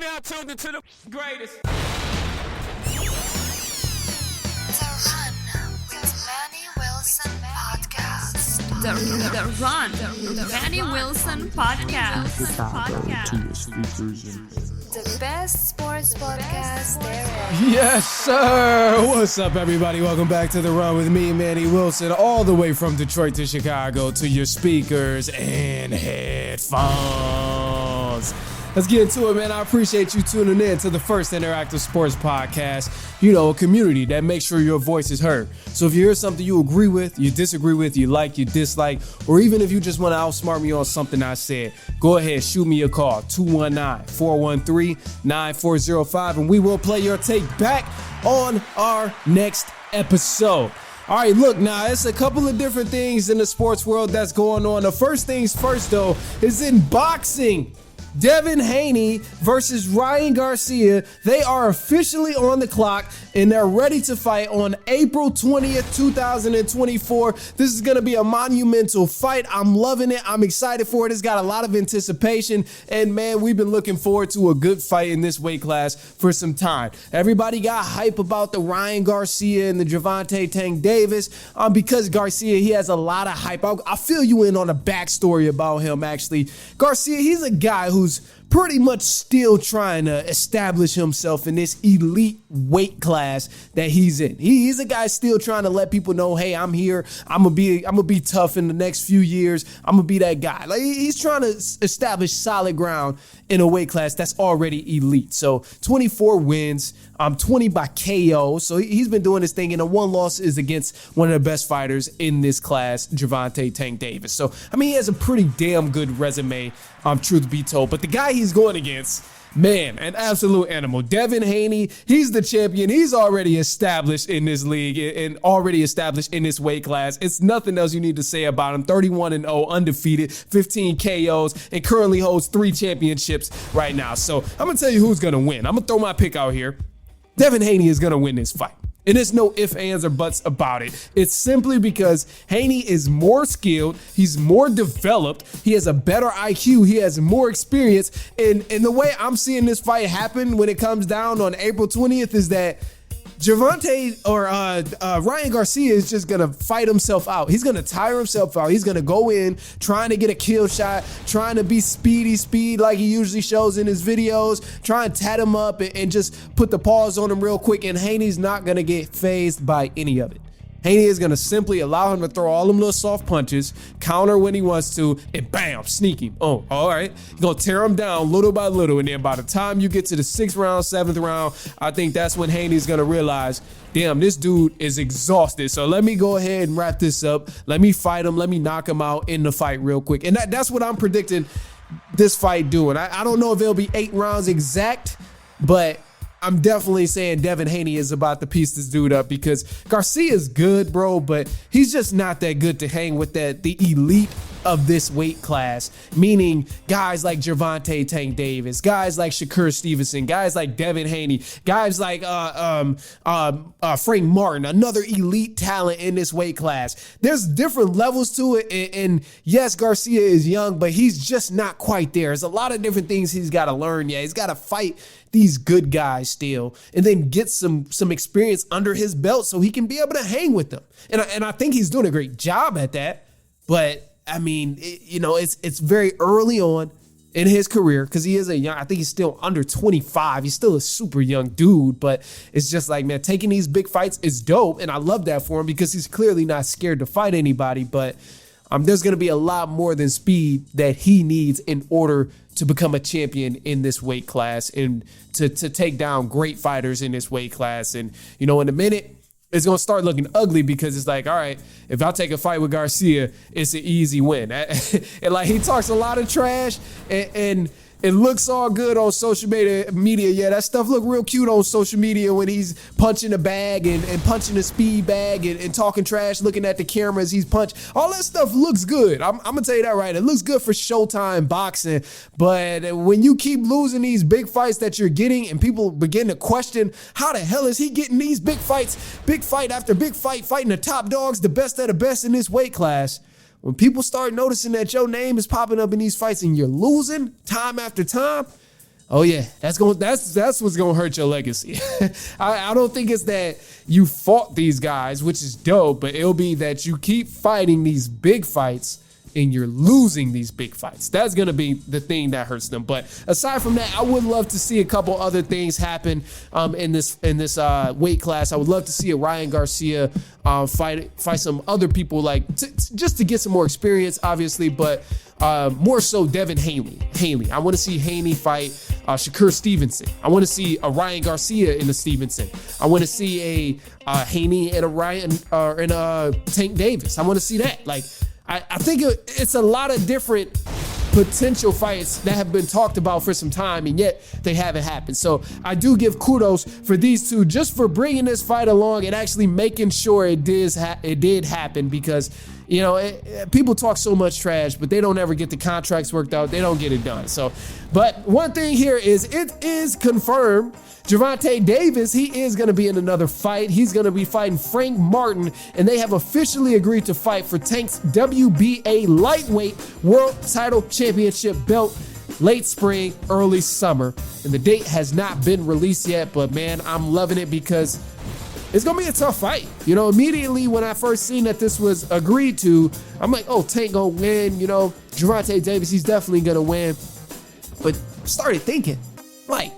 now tuned into the greatest. The Run with Manny Wilson podcast. The Run, the Manny Wilson podcast. The best sports podcast there is. Yes, sir. What's up, everybody? Welcome back to The Run with me, Manny Wilson, all the way from Detroit to Chicago to your speakers and headphones. Let's get into it, man. I appreciate you tuning in to the first interactive sports podcast. You know, a community that makes sure your voice is heard. So if you hear something you agree with, you disagree with, you like, you dislike, or even if you just want to outsmart me on something I said, go ahead, shoot me a call, 219-413-9405, and we will play your take back on our next episode. All right, look, now, it's a couple of different things in the sports world that's going on. The first things first, though, is in boxing. Devin Haney versus Ryan García. They are officially on the clock and they're ready to fight on April 20th, 2024. This is going to be a monumental fight. I'm loving it. I'm excited for it. It's got a lot of anticipation. And man, we've been looking forward to a good fight in this weight class for some time. Everybody got hype about the Ryan García and the Gervonta Tank Davis because García, he has a lot of hype. I'll fill you in on a backstory about him, actually. García, he's a guy who's pretty much still trying to establish himself in this elite weight class that he's in. He's a guy still trying to let people know, hey, I'm here. I'm gonna be tough in the next few years. I'm gonna be that guy. Like, he's trying to establish solid ground in a weight class that's already elite. So 24 wins, 20 by KO. So he's been doing this thing, and the one loss is against one of the best fighters in this class, Gervonta Tank Davis. So, I mean, he has a pretty damn good resume, truth be told. But the guy he's going against, man, an absolute animal. Devin Haney, he's the champion. He's already established in this league and already established in this weight class. It's nothing else you need to say about him. 31-0, undefeated, 15 KOs, and currently holds 3 championships right now. So I'm going to tell you who's going to win. I'm going to throw my pick out here. Devin Haney is going to win this fight. And there's no ifs, ands, or buts about it. It's simply because Haney is more skilled, he's more developed, he has a better IQ, he has more experience. And the way I'm seeing this fight happen when it comes down on April 20th is that Ryan García is just going to fight himself out. He's going to tire himself out. He's going to go in trying to get a kill shot, trying to be speed like he usually shows in his videos, trying to tat him up and just put the pause on him real quick. And Haney's not going to get fazed by any of it. Haney is going to simply allow him to throw all them little soft punches, counter when he wants to, and bam, sneak him. Oh, all right. You're going to tear him down little by little. And then by the time you get to the 6th round, 7th round, I think that's when Haney's going to realize, damn, this dude is exhausted. So let me go ahead and wrap this up. Let me fight him. Let me knock him out in the fight real quick. And that's what I'm predicting this fight doing. I don't know if it'll be 8 rounds exact, but I'm definitely saying Devin Haney is about to piece this dude up because Garcia is good, bro, but he's just not that good to hang with the elite of this weight class, meaning guys like Gervonta Tank Davis, guys like Shakur Stevenson, guys like Devin Haney, guys like Frank Martin, another elite talent in this weight class. There's different levels to it, and yes, Garcia is young, but he's just not quite there. There's a lot of different things he's got to learn. Yeah, he's got to fight these good guys still, and then get some experience under his belt so he can be able to hang with them. And I think he's doing a great job at that. But I mean, it's very early on in his career because he is I think he's still under 25. He's still a super young dude, but it's just like, man, taking these big fights is dope. And I love that for him because he's clearly not scared to fight anybody. But there's going to be a lot more than speed that he needs in order to become a champion in this weight class and to take down great fighters in this weight class. And, in a minute, it's going to start looking ugly because it's like, all right, if I take a fight with Garcia, it's an easy win. And like, he talks a lot of trash and it looks all good on social media. Yeah, that stuff look real cute on social media when he's punching a bag and punching a speed bag and talking trash, looking at the camera as he's punched. All that stuff looks good. I'm going to tell you that right. It looks good for Showtime boxing. But when you keep losing these big fights that you're getting and people begin to question, how the hell is he getting these big fights, big fight after big fight, fighting the top dogs, the best of the best in this weight class? When people start noticing that your name is popping up in these fights and you're losing time after time, oh yeah, that's what's gonna hurt your legacy. I don't think it's that you fought these guys, which is dope, but it'll be that you keep fighting these big fights and you're losing these big fights. That's gonna be the thing that hurts them. But aside from that, I would love to see a couple other things happen in this weight class. I would love to see a Ryan Garcia fight some other people, like just to get some more experience, obviously, but more so Devin Haney. I want to see Haney fight Shakur Stevenson. I want to see a Ryan Garcia in a Stevenson. I want to see a Haney and a Ryan and a Tank Davis. I want to see that. Like, I think it's a lot of different potential fights that have been talked about for some time, and yet they haven't happened. So I do give kudos for these two just for bringing this fight along and actually making sure it did happen, because people talk so much trash, but they don't ever get the contracts worked out. They don't get it done. So, but one thing here is it is confirmed Gervonta Davis, he is going to be in another fight. He's going to be fighting Frank Martin, and they have officially agreed to fight for Tank's WBA lightweight world title championship belt late spring, early summer. And the date has not been released yet, but man, I'm loving it because it's going to be a tough fight. Immediately when I first seen that this was agreed to, I'm like, oh, Tank going to win. Gervonta Davis, he's definitely going to win. But started thinking, like,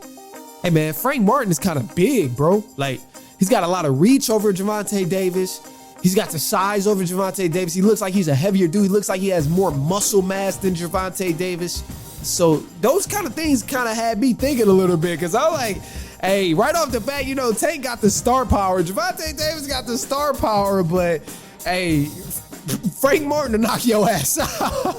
hey man, Frank Martin is kind of big, bro. Like, he's got a lot of reach over Gervonta Davis. He's got the size over Gervonta Davis. He looks like he's a heavier dude. He looks like he has more muscle mass than Gervonta Davis. So those kind of things kind of had me thinking a little bit, because I'm like, hey, right off the bat, Tank got the star power. Gervonta Davis got the star power, but hey, Frank Martin to knock your ass out.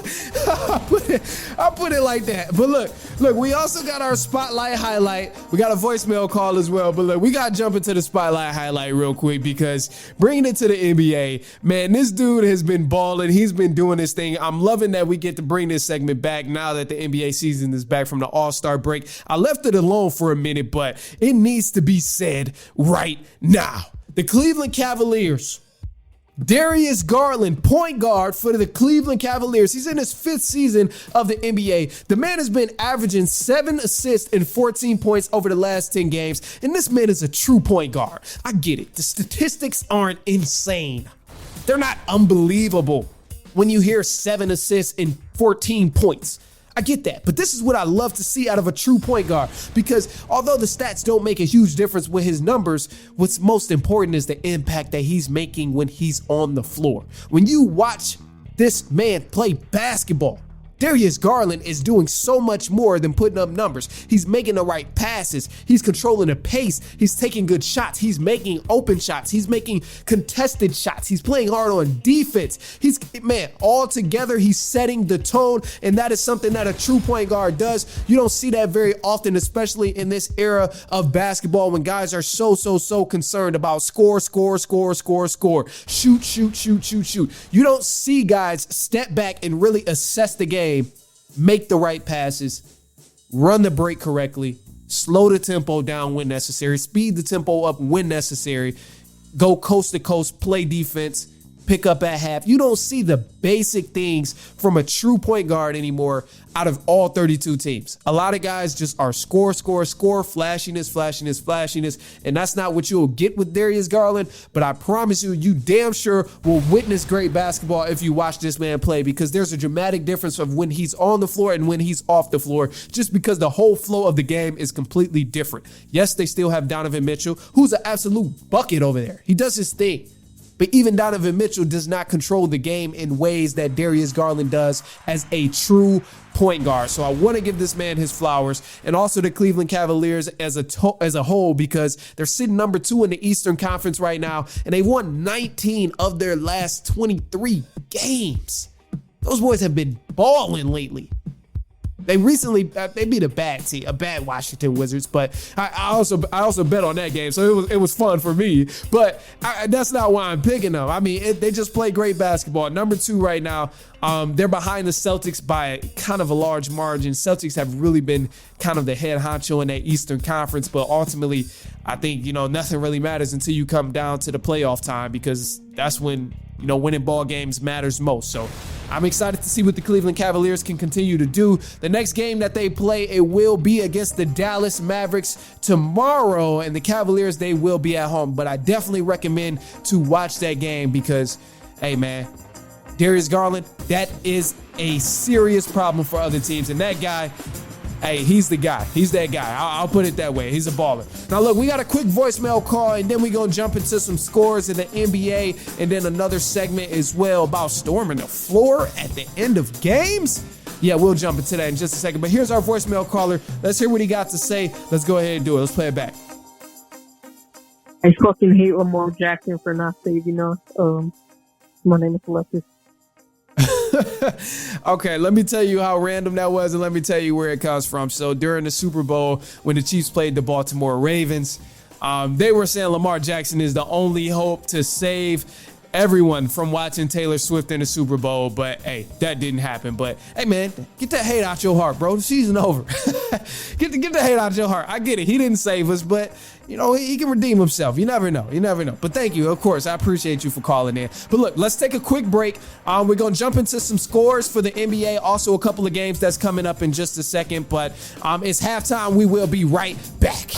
I'll put it like that. But look, we also got our spotlight highlight. We got a voicemail call as well. But look, we got to jump into the spotlight highlight real quick, because bringing it to the NBA, man, this dude has been balling. He's been doing this thing. I'm loving that we get to bring this segment back now that the NBA season is back from the All-Star break. I left it alone for a minute, but it needs to be said right now. The Cleveland Cavaliers, Darius Garland, point guard for the Cleveland Cavaliers. He's in his 5th season of the NBA. The man has been averaging 7 assists and 14 points over the last 10 games. And this man is a true point guard. I get it. The statistics aren't insane. They're not unbelievable when you hear 7 assists and 14 points. I get that, but this is what I love to see out of a true point guard, because although the stats don't make a huge difference with his numbers, what's most important is the impact that he's making when he's on the floor. When you watch this man play basketball, Darius Garland is doing so much more than putting up numbers. He's making the right passes. He's controlling the pace. He's taking good shots. He's making open shots. He's making contested shots. He's playing hard on defense. All together, he's setting the tone, and that is something that a true point guard does. You don't see that very often, especially in this era of basketball when guys are so concerned about score. Shoot. You don't see guys step back and really assess the game, make the right passes, run the break correctly, slow the tempo down when necessary, speed the tempo up when necessary, go coast to coast, play defense, pick up at half. You don't see the basic things from a true point guard anymore out of all 32 teams. A lot of guys just are score, flashiness, and that's not what you'll get with Darius Garland, but I promise you damn sure will witness great basketball if you watch this man play, because there's a dramatic difference of when he's on the floor and when he's off the floor, just because the whole flow of the game is completely different. Yes, they still have Donovan Mitchell, who's an absolute bucket over there. He does his thing. But even Donovan Mitchell does not control the game in ways that Darius Garland does as a true point guard. So I want to give this man his flowers, and also the Cleveland Cavaliers as a whole, because they're sitting number 2 in the Eastern Conference right now, and they won 19 of their last 23 games. Those boys have been balling lately. They beat a bad Washington Wizards, but I also bet on that game, so it was fun for me. But that's not why I'm picking them. I mean, they just play great basketball. Number 2 right now. They're behind the Celtics by kind of a large margin. Celtics have really been kind of the head honcho in that Eastern Conference, but ultimately, I think nothing really matters until you come down to the playoff time, because that's when winning ball games matters most. So I'm excited to see what the Cleveland Cavaliers can continue to do. The next game that they play, it will be against the Dallas Mavericks tomorrow, and the Cavaliers, they will be at home. But I definitely recommend to watch that game because, hey, man, Darius Garland, that is a serious problem for other teams. And that guy, hey, he's the guy. He's that guy. I'll put it that way. He's a baller. Now, look, we got a quick voicemail call, and then we're going to jump into some scores in the NBA, and then another segment as well about storming the floor at the end of games. Yeah, we'll jump into that in just a second. But here's our voicemail caller. Let's hear what he got to say. Let's go ahead and do it. Let's play it back. I fucking hate Lamar Jackson for not saving us. My name is Alexis. Okay, let me tell you how random that was, and let me tell you where it comes from. So during the Super Bowl, when the Chiefs played the Baltimore Ravens, they were saying Lamar Jackson is the only hope to save everyone from watching Taylor Swift in the Super Bowl. But hey, that didn't happen. But hey, man, get that hate out your heart, bro. The season over. get the hate out your heart. I get it. He didn't save us, but he can redeem himself. You never know. But thank you. Of course, I appreciate you for calling in. But look, let's take a quick break. We're going to jump into some scores for the NBA. Also, a couple of games that's coming up in just a second. But it's halftime. We will be right back.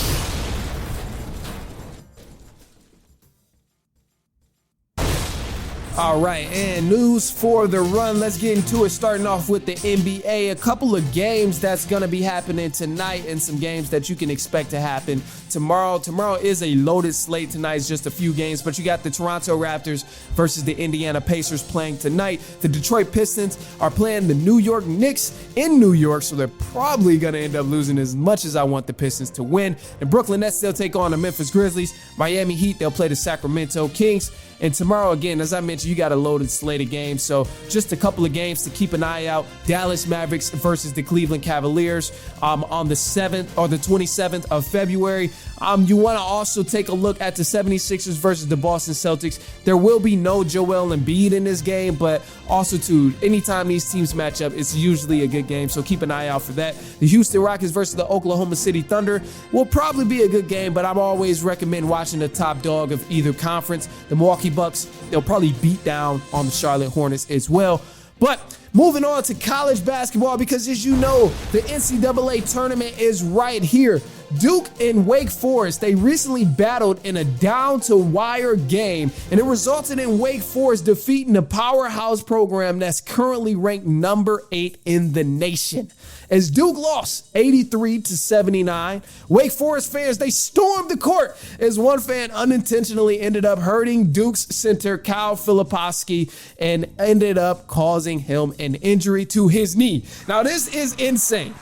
All right, and news for the run. Let's get into it, starting off with the NBA. A couple of games that's going to be happening tonight and some games that you can expect to happen tomorrow. Tomorrow is a loaded slate. Tonight is just a few games, but you got the Toronto Raptors versus the Indiana Pacers playing tonight. The Detroit Pistons are playing the New York Knicks in New York, so they're probably going to end up losing as much as I want the Pistons to win. The Brooklyn Nets, they'll take on the Memphis Grizzlies. Miami Heat, they'll play the Sacramento Kings. And tomorrow, again, as I mentioned, you got a loaded slate of games. So just a couple of games to keep an eye out. Dallas Mavericks versus the Cleveland Cavaliers on the 7th or the 27th of February. You want to also take a look at the 76ers versus the Boston Celtics. There will be no Joel Embiid in this game, but also too, anytime these teams match up, it's usually a good game. So keep an eye out for that. The Houston Rockets versus the Oklahoma City Thunder will probably be a good game, but I'm always recommend watching the top dog of either conference. The Milwaukee Bucks, they'll probably beat down on the Charlotte Hornets as well. But moving on to college basketball, because as you know, the NCAA tournament is right here. Duke and Wake Forest, they recently battled in a down-to-wire game, and it resulted in Wake Forest defeating the powerhouse program that's currently ranked number 8 in the nation. As Duke lost 83-79, Wake Forest fans, they stormed the court as one fan unintentionally ended up hurting Duke's center, Kyle Filopowski, and ended up causing him an injury to his knee. Now, this is insane.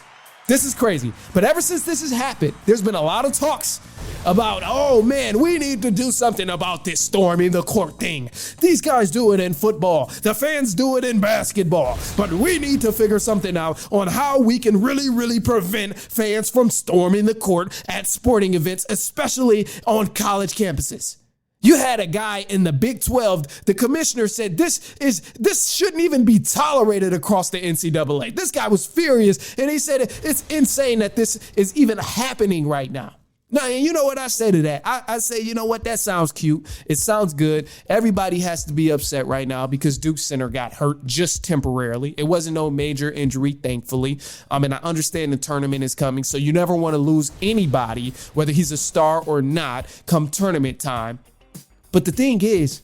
This is crazy. But ever since this has happened, there's been a lot of talks about, oh man, we need to do something about this storming the court thing. These guys do it in football. The fans do it in basketball. But we need to figure something out on how we can really prevent fans from storming the court at sporting events, especially on college campuses. You had a guy in the Big 12, the commissioner said this shouldn't even be tolerated across the NCAA. This guy was furious, and he said it's insane that this is even happening right now. Now, you know what I say to that? I say, you know what? That sounds cute. It sounds good. Everybody has to be upset right now because Duke center got hurt just temporarily. It wasn't no major injury, thankfully. And I understand the tournament is coming, so you never want to lose anybody, whether he's a star or not, come tournament time. But the thing is,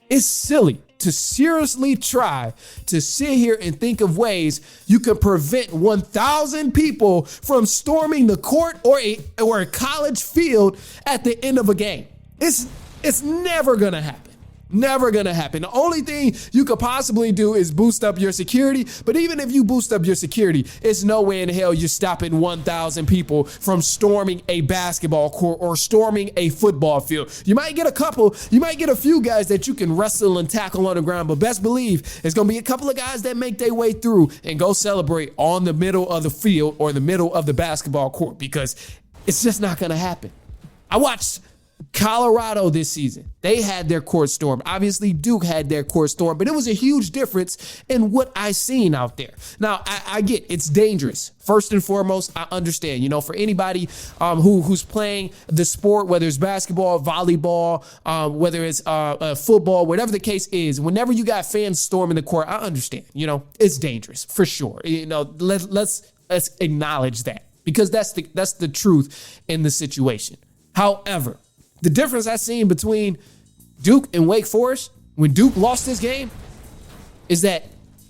it's silly to seriously try to sit here and think of ways you can prevent 1,000 people from storming the court or a college field at the end of a game. It's never gonna happen. Never gonna happen. The only thing you could possibly do is boost up your security. But even if you boost up your security, it's no way in hell you're stopping 1,000 people from storming a basketball court or storming a football field. You might get a few guys that you can wrestle and tackle on the ground, but best believe it's gonna be a couple of guys that make their way through and go celebrate on the middle of the field or the middle of the basketball court, because it's just not gonna happen. I watched Colorado this season, they had their court storm. Obviously, Duke had their court storm, but it was a huge difference in what I seen out there. Now, I get it's dangerous. First and foremost, I understand, for anybody who's playing the sport, whether it's basketball, volleyball, whether it's football, whatever the case is, whenever you got fans storming the court, I understand, it's dangerous for sure. Let's acknowledge that because that's the truth in the situation. However, the difference I seen between Duke and Wake Forest when Duke lost this game is that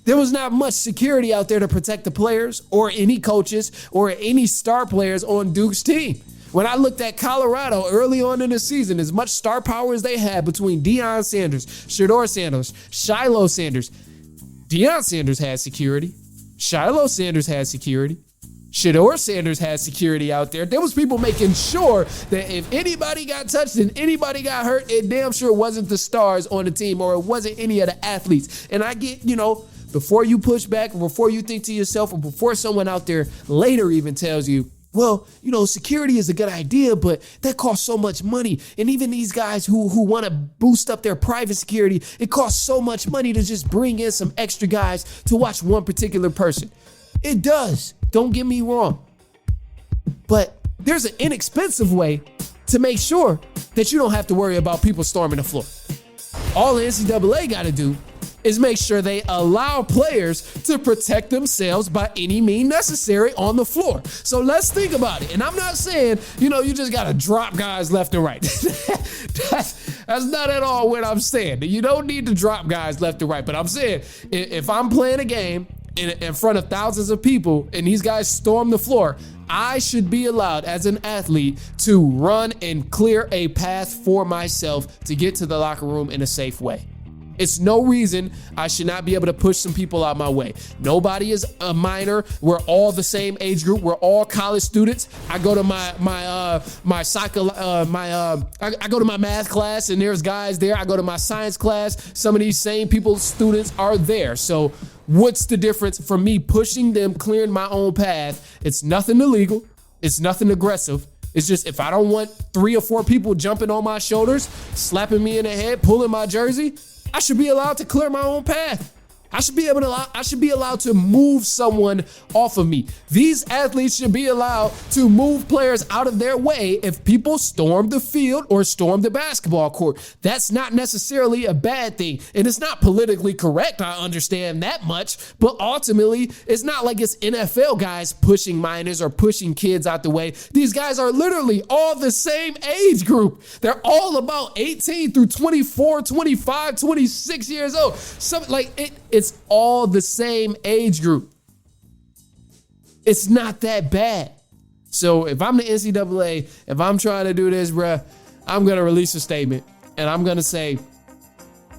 there was not much security out there to protect the players or any coaches or any star players on Duke's team. When I looked at Colorado early on in the season, as much star power as they had between Deion Sanders, Shedeur Sanders, Shiloh Sanders, Deion Sanders had security. Shiloh Sanders had security. Shedeur Sanders had security out there. There was people making sure that if anybody got touched and anybody got hurt, it damn sure wasn't the stars on the team or it wasn't any of the athletes. And I get, before you push back, before you think to yourself, or before someone out there later even tells you, well, security is a good idea, but that costs so much money. And even these guys who want to boost up their private security, it costs so much money to just bring in some extra guys to watch one particular person. It does. Don't get me wrong. But there's an inexpensive way to make sure that you don't have to worry about people storming the floor. All the NCAA got to do is make sure they allow players to protect themselves by any means necessary on the floor. So let's think about it. And I'm not saying, you just got to drop guys left and right. That's not at all what I'm saying. You don't need to drop guys left and right. But I'm saying if I'm playing a game in front of thousands of people and these guys storm the floor, I should be allowed as an athlete to run and clear a path for myself to get to the locker room in a safe way. It's no reason I should not be able to push some people out my way. Nobody is a minor. We're all the same age group. We're all college students. I go to I go to my math class and there's guys there. I go to my science class. Some of these same students are there. So what's the difference from me pushing them, clearing my own path? It's nothing illegal. It's nothing aggressive. It's just if I don't want 3 or 4 people jumping on my shoulders, slapping me in the head, pulling my jersey, I should be allowed to clear my own path. I should be allowed to move someone off of me. These athletes should be allowed to move players out of their way if people storm the field or storm the basketball court. That's not necessarily a bad thing. And it's not politically correct, I understand that much, but ultimately it's not like it's NFL guys pushing minors or pushing kids out the way. These guys are literally all the same age group. They're all about 18 through 24, 25, 26 years old. It's all the same age group. It's not that bad. So if I'm the NCAA, if I'm trying to do this, bruh, I'm going to release a statement and I'm going to say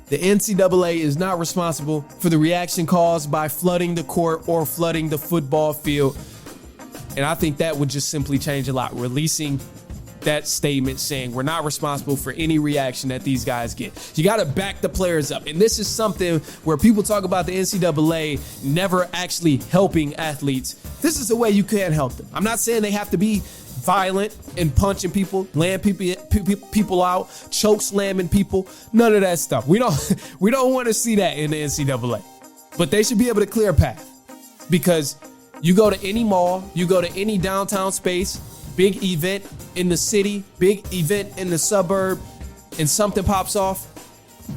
the NCAA is not responsible for the reaction caused by flooding the court or flooding the football field. And I think that would just simply change a lot. Releasing that statement saying we're not responsible for any reaction that these guys get. You got to back the players up. And this is something where people talk about the NCAA never actually helping athletes. This is the way you can help them. I'm not saying they have to be violent and punching people, laying people out, choke slamming people, none of that stuff. We don't want to see that in the NCAA. But they should be able to clear a path because you go to any mall, you go to any downtown space, big event in the city, big event in the suburb, and something pops off,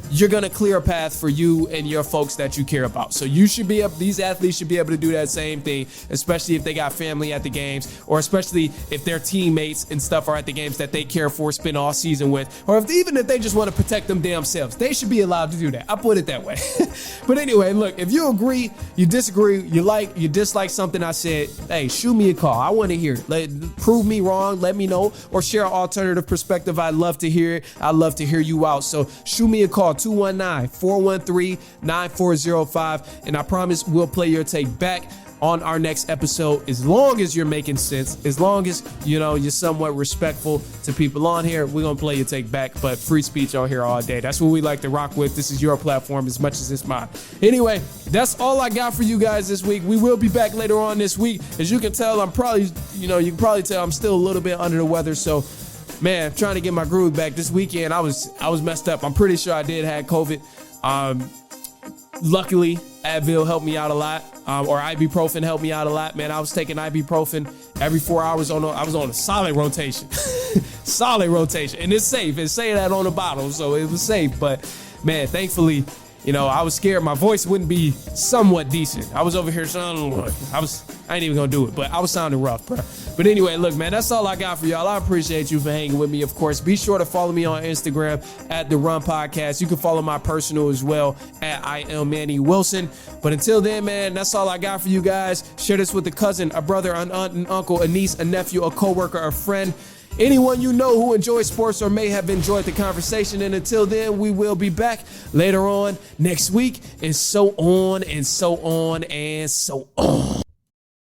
you're going to clear a path for you and your folks that you care about. So these athletes should be able to do that same thing, especially if they got family at the games, or especially if their teammates and stuff are at the games that they care for, spend all season with, or even if they just want to protect them damn selves, they should be allowed to do that. I put it that way. But anyway, look, if you agree, you disagree, you dislike something I said, hey, shoot me a call. I want to hear it. Prove me wrong, let me know, or share an alternative perspective. I'd love to hear it. I'd love to hear you out. So shoot me a call. 219-413-9405, and I promise we'll play your take back on our next episode, as long as you're making sense, as long as you're somewhat respectful to people on here. We're gonna play your take back, but free speech on here all day. That's what we like to rock with. This is your platform as much as it's mine. Anyway, that's all I got for you guys this week. We will be back later on this week. As you can tell, I'm probably, you can probably tell I'm still a little bit under the weather, so man, trying to get my groove back. This weekend, I was messed up. I'm pretty sure I did have COVID. Luckily, Advil helped me out a lot, or ibuprofen helped me out a lot, man. I was taking ibuprofen every 4 hours. I was on a solid rotation. Solid rotation. And it's safe. It say that on the bottle, so it was safe. But, man, thankfully, you know, I was scared my voice wouldn't be somewhat decent. I was over here sounding like I ain't even gonna do it, but I was sounding rough, bro. But anyway, look, man, that's all I got for y'all. I appreciate you for hanging with me, of course. Be sure to follow me on Instagram at The Run Podcast. You can follow my personal as well at I am Manny Wilson. But until then, man, that's all I got for you guys. Share this with a cousin, a brother, an aunt, an uncle, a niece, a nephew, a coworker, a friend. Anyone you know who enjoys sports or may have enjoyed the conversation. And until then, we will be back later on next week, and so on and so on and so on.